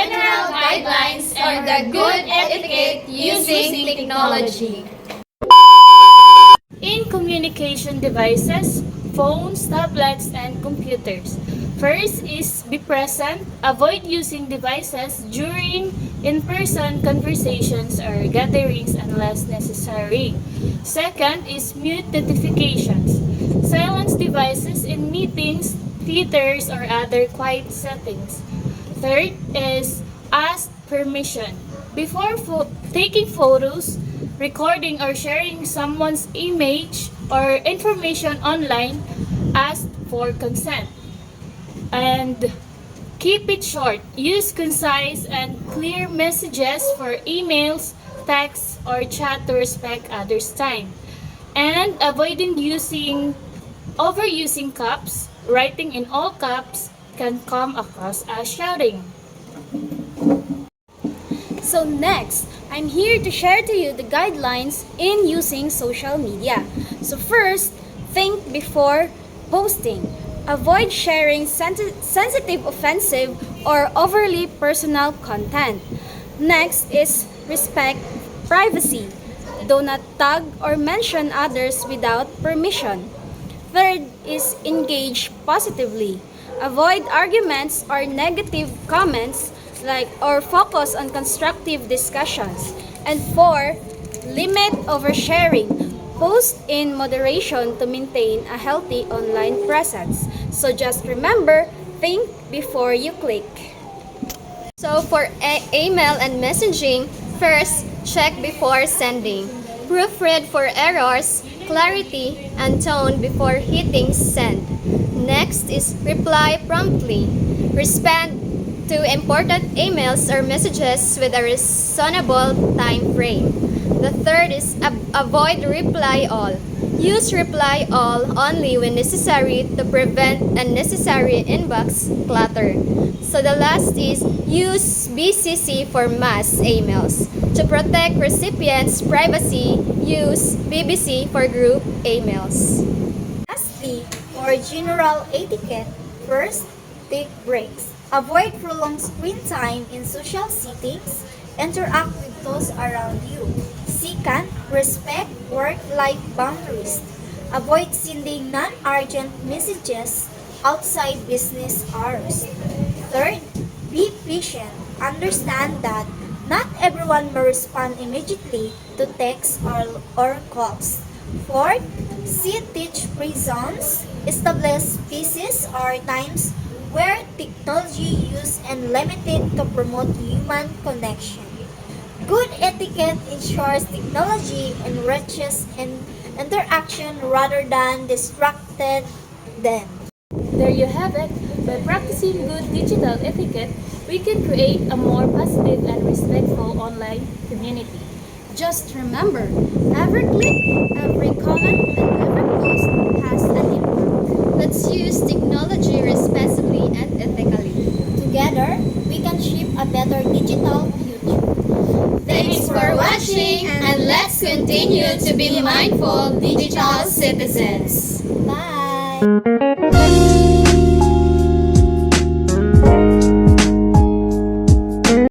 general guidelines on the good etiquette using technology. In communication devices, phones, tablets, and computers. First is be present. Avoid using devices during in-person conversations or gatherings unless necessary. Second is mute notifications. Silence devices in meetings, theaters, or other quiet settings. Third is ask permission. Before taking photos, recording or sharing someone's image or information online, ask for consent. And keep it short. Use concise and clear messages for emails, texts, or chat to respect others' time. And avoiding overusing caps, writing in all caps can come across as shouting. So next, I'm here to share to you the guidelines in using social media. So first, think before posting. Avoid sharing sensitive, offensive, or overly personal content. Next is respect privacy. Do not tag or mention others without permission. Third is engage positively. Avoid arguments or negative comments or focus on constructive discussions. And four, limit oversharing. Post in moderation to maintain a healthy online presence. So just remember, think before you click. So for email and messaging, first, check before sending. Proofread for errors, clarity, and tone before hitting send. Next is reply promptly. Respond to important emails or messages with a reasonable time frame. The third is avoid reply all. Use reply all only when necessary to prevent unnecessary inbox clutter. So the last is use BCC for mass emails. To protect recipients' privacy, use BBC for group emails. Lastly, for general etiquette, first, take breaks. Avoid prolonged screen time in social settings. Interact with those around you. Second, respect work-life boundaries. Avoid sending non-urgent messages outside business hours. Third, be patient. Understand that not everyone will respond immediately to texts or calls. Fourth, set teach-free zones. Establish spaces or times where technology use and limited to promote human connection. Good etiquette ensures technology enriches interaction rather than distracted them. There you have it. By practicing good digital etiquette, we can create a more positive and respectful online community. Just remember, every click, every comment, and every post has an impact. Let's use technology responsibly and ethically. Together, we can shape a better digital future. Thanks for watching, and let's continue to be mindful digital citizens. Bye!